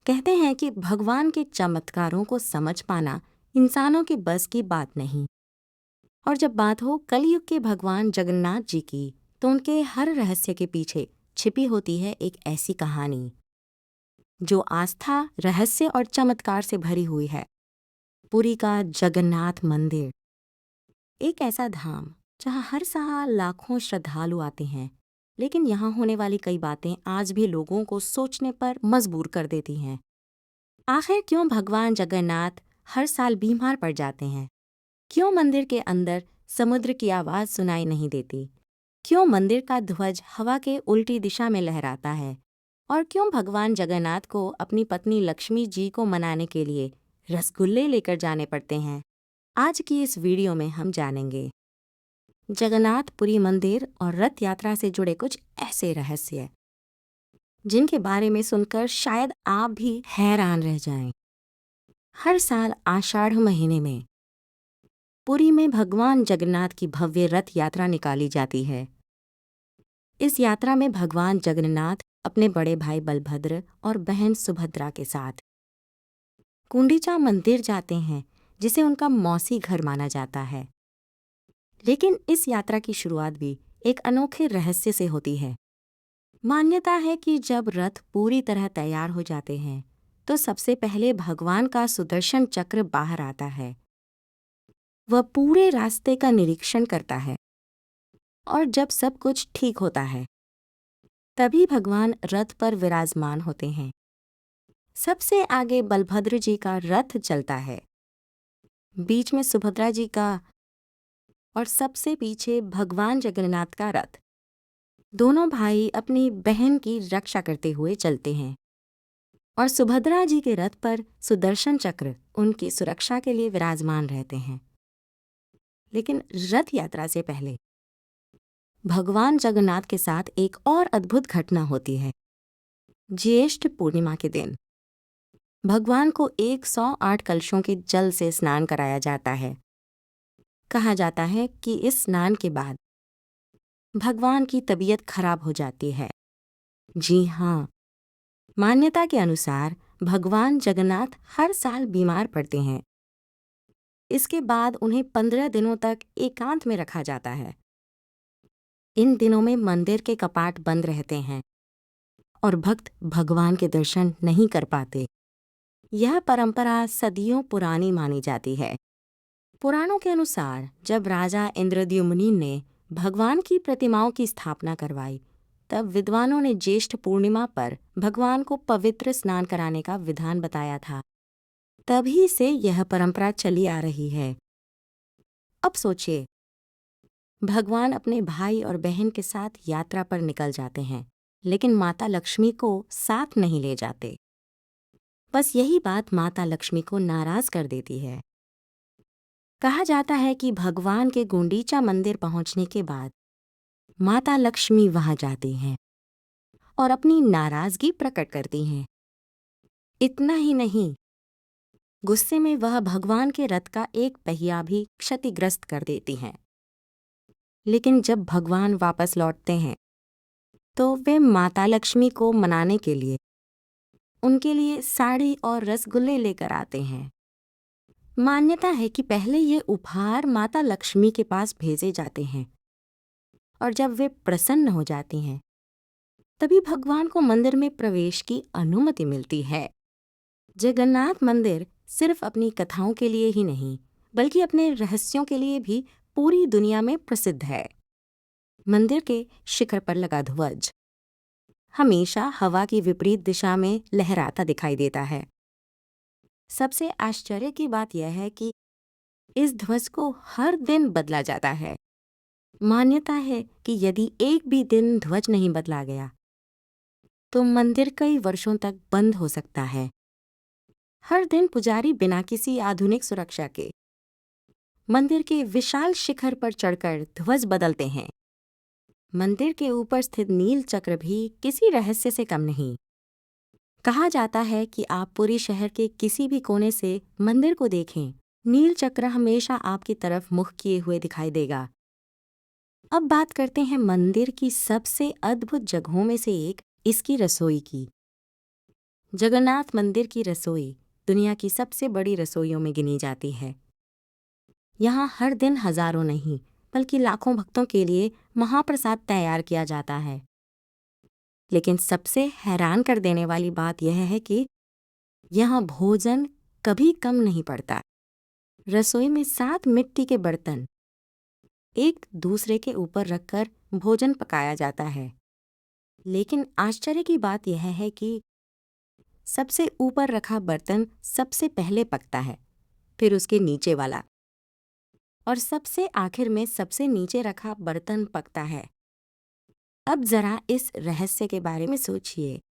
कहते हैं कि भगवान के चमत्कारों को समझ पाना इंसानों के बस की बात नहीं। और जब बात हो कलयुग के भगवान जगन्नाथ जी की, तो उनके हर रहस्य के पीछे छिपी होती है एक ऐसी कहानी जो आस्था, रहस्य और चमत्कार से भरी हुई है। पुरी का जगन्नाथ मंदिर एक ऐसा धाम जहाँ हर साल लाखों श्रद्धालु आते हैं, लेकिन यहाँ होने वाली कई बातें आज भी लोगों को सोचने पर मजबूर कर देती हैं। आखिर क्यों भगवान जगन्नाथ हर साल बीमार पड़ जाते हैं? क्यों मंदिर के अंदर समुद्र की आवाज सुनाई नहीं देती? क्यों मंदिर का ध्वज हवा के उल्टी दिशा में लहराता है? और क्यों भगवान जगन्नाथ को अपनी पत्नी लक्ष्मी जी को मनाने के लिए रसगुल्ले लेकर जाने पड़ते हैं? आज की इस वीडियो में हम जानेंगे जगन्नाथपुरी मंदिर और रथ यात्रा से जुड़े कुछ ऐसे रहस्य जिनके बारे में सुनकर शायद आप भी हैरान रह जाएं। हर साल आषाढ़ महीने में पुरी में भगवान जगन्नाथ की भव्य रथ यात्रा निकाली जाती है। इस यात्रा में भगवान जगन्नाथ अपने बड़े भाई बलभद्र और बहन सुभद्रा के साथ गुंडीचा मंदिर जाते हैं, जिसे उनका मौसी घर माना जाता है। लेकिन इस यात्रा की शुरुआत भी एक अनोखे रहस्य से होती है। मान्यता है कि जब रथ पूरी तरह तैयार हो जाते हैं, तो सबसे पहले भगवान का सुदर्शन चक्र बाहर आता है। वह पूरे रास्ते का निरीक्षण करता है और जब सब कुछ ठीक होता है, तभी भगवान रथ पर विराजमान होते हैं। सबसे आगे बलभद्र जी का रथ चलता है, बीच में सुभद्रा जी का और सबसे पीछे भगवान जगन्नाथ का रथ। दोनों भाई अपनी बहन की रक्षा करते हुए चलते हैं और सुभद्रा जी के रथ पर सुदर्शन चक्र उनकी सुरक्षा के लिए विराजमान रहते हैं। लेकिन रथ यात्रा से पहले भगवान जगन्नाथ के साथ एक और अद्भुत घटना होती है। ज्येष्ठ पूर्णिमा के दिन भगवान को 108 कलशों के जल से स्नान कराया जाता है। कहा जाता है कि इस स्नान के बाद भगवान की तबीयत खराब हो जाती है। जी हाँ, मान्यता के अनुसार भगवान जगन्नाथ हर साल बीमार पड़ते हैं। इसके बाद उन्हें 15 दिनों तक एकांत में रखा जाता है। इन दिनों में मंदिर के कपाट बंद रहते हैं और भक्त भगवान के दर्शन नहीं कर पाते। यह परंपरा सदियों पुरानी मानी जाती है। पुराणों के अनुसार जब राजा इंद्रद्युम्न ने भगवान की प्रतिमाओं की स्थापना करवाई, तब विद्वानों ने ज्येष्ठ पूर्णिमा पर भगवान को पवित्र स्नान कराने का विधान बताया था। तभी से यह परंपरा चली आ रही है। अब सोचिए, भगवान अपने भाई और बहन के साथ यात्रा पर निकल जाते हैं, लेकिन माता लक्ष्मी को साथ नहीं ले जाते। बस यही बात माता लक्ष्मी को नाराज कर देती है। कहा जाता है कि भगवान के गुंडीचा मंदिर पहुंचने के बाद माता लक्ष्मी वहां जाती हैं और अपनी नाराजगी प्रकट करती हैं। इतना ही नहीं, गुस्से में वह भगवान के रथ का एक पहिया भी क्षतिग्रस्त कर देती हैं। लेकिन जब भगवान वापस लौटते हैं, तो वे माता लक्ष्मी को मनाने के लिए उनके लिए साड़ी और रसगुल्ले लेकर आते हैं। मान्यता है कि पहले ये उपहार माता लक्ष्मी के पास भेजे जाते हैं और जब वे प्रसन्न हो जाती हैं, तभी भगवान को मंदिर में प्रवेश की अनुमति मिलती है। जगन्नाथ मंदिर सिर्फ अपनी कथाओं के लिए ही नहीं, बल्कि अपने रहस्यों के लिए भी पूरी दुनिया में प्रसिद्ध है। मंदिर के शिखर पर लगा ध्वज हमेशा हवा की विपरीत दिशा में लहराता दिखाई देता है। सबसे आश्चर्य की बात यह है कि इस ध्वज को हर दिन बदला जाता है। मान्यता है कि यदि एक भी दिन ध्वज नहीं बदला गया, तो मंदिर कई वर्षों तक बंद हो सकता है। हर दिन पुजारी बिना किसी आधुनिक सुरक्षा के मंदिर के विशाल शिखर पर चढ़कर ध्वज बदलते हैं। मंदिर के ऊपर स्थित नील चक्र भी किसी रहस्य से कम नहीं। कहा जाता है कि आप पुरी शहर के किसी भी कोने से मंदिर को देखें, नील चक्र हमेशा आपकी तरफ मुख किए हुए दिखाई देगा। अब बात करते हैं मंदिर की सबसे अद्भुत जगहों में से एक, इसकी रसोई की। जगन्नाथ मंदिर की रसोई दुनिया की सबसे बड़ी रसोइयों में गिनी जाती है। यहाँ हर दिन हजारों नहीं बल्कि लाखों भक्तों के लिए महाप्रसाद तैयार किया जाता है। लेकिन सबसे हैरान कर देने वाली बात यह है कि यहाँ भोजन कभी कम नहीं पड़ता। रसोई में 7 मिट्टी के बर्तन एक दूसरे के ऊपर रखकर भोजन पकाया जाता है। लेकिन आश्चर्य की बात यह है कि सबसे ऊपर रखा बर्तन सबसे पहले पकता है, फिर उसके नीचे वाला, और सबसे आखिर में सबसे नीचे रखा बर्तन पकता है। अब जरा इस रहस्य के बारे में सोचिए।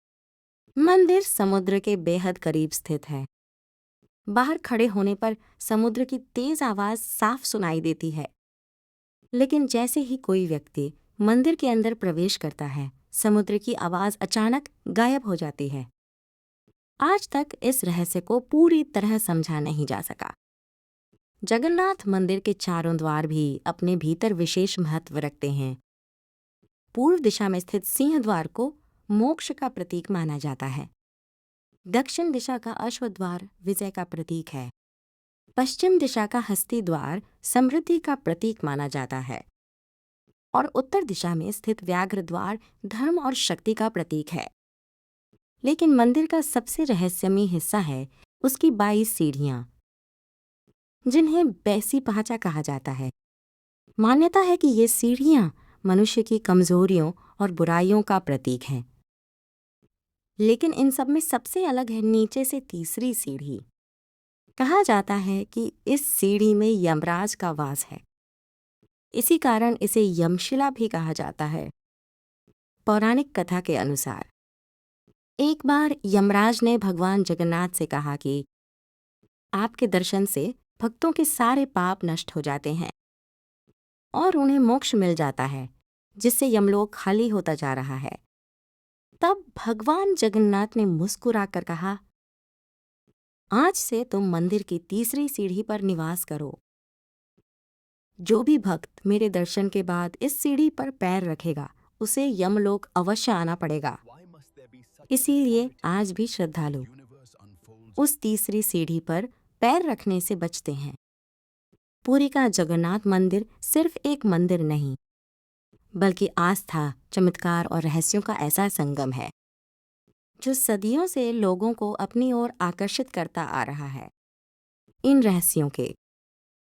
मंदिर समुद्र के बेहद करीब स्थित है। बाहर खड़े होने पर समुद्र की तेज आवाज साफ सुनाई देती है। लेकिन जैसे ही कोई व्यक्ति मंदिर के अंदर प्रवेश करता है, समुद्र की आवाज अचानक गायब हो जाती है। आज तक इस रहस्य को पूरी तरह समझा नहीं जा सका। जगन्नाथ मंदिर के चारों द्वार भी अपने भीतर विशेष महत्व रखते हैं। पूर्व दिशा में स्थित सिंह द्वार को मोक्ष का प्रतीक माना जाता है। दक्षिण दिशा का अश्व द्वार विजय का प्रतीक है। पश्चिम दिशा का हस्ती द्वार समृद्धि का प्रतीक माना जाता है और उत्तर दिशा में स्थित व्याघ्र द्वार धर्म और शक्ति का प्रतीक है। लेकिन मंदिर का सबसे रहस्यमयी हिस्सा है उसकी 22 सीढ़ियां, जिन्हें बैसी पहाचा कहा जाता है। मान्यता है कि ये सीढ़ियां मनुष्य की कमजोरियों और बुराइयों का प्रतीक हैं। लेकिन इन सब में सबसे अलग है नीचे से तीसरी सीढ़ी। कहा जाता है कि इस सीढ़ी में यमराज का वास है। इसी कारण इसे यमशिला भी कहा जाता है। पौराणिक कथा के अनुसार एक बार यमराज ने भगवान जगन्नाथ से कहा कि आपके दर्शन से भक्तों के सारे पाप नष्ट हो जाते हैं और उन्हें मोक्ष मिल जाता है, जिससे यमलोक खाली होता जा रहा है। तब भगवान जगन्नाथ ने मुस्कुराकर कहा, आज से तुम मंदिर की तीसरी सीढ़ी पर निवास करो। जो भी भक्त मेरे दर्शन के बाद इस सीढ़ी पर पैर रखेगा, उसे यमलोक अवश्य आना पड़ेगा। इसीलिए आज भी श्रद्धालु उस तीसरी सीढ़ी पर पैर रखने से बचते हैं। पुरी का जगन्नाथ मंदिर सिर्फ एक मंदिर नहीं, बल्कि आस्था, चमत्कार और रहस्यों का ऐसा संगम है जो सदियों से लोगों को अपनी ओर आकर्षित करता आ रहा है। इन रहस्यों के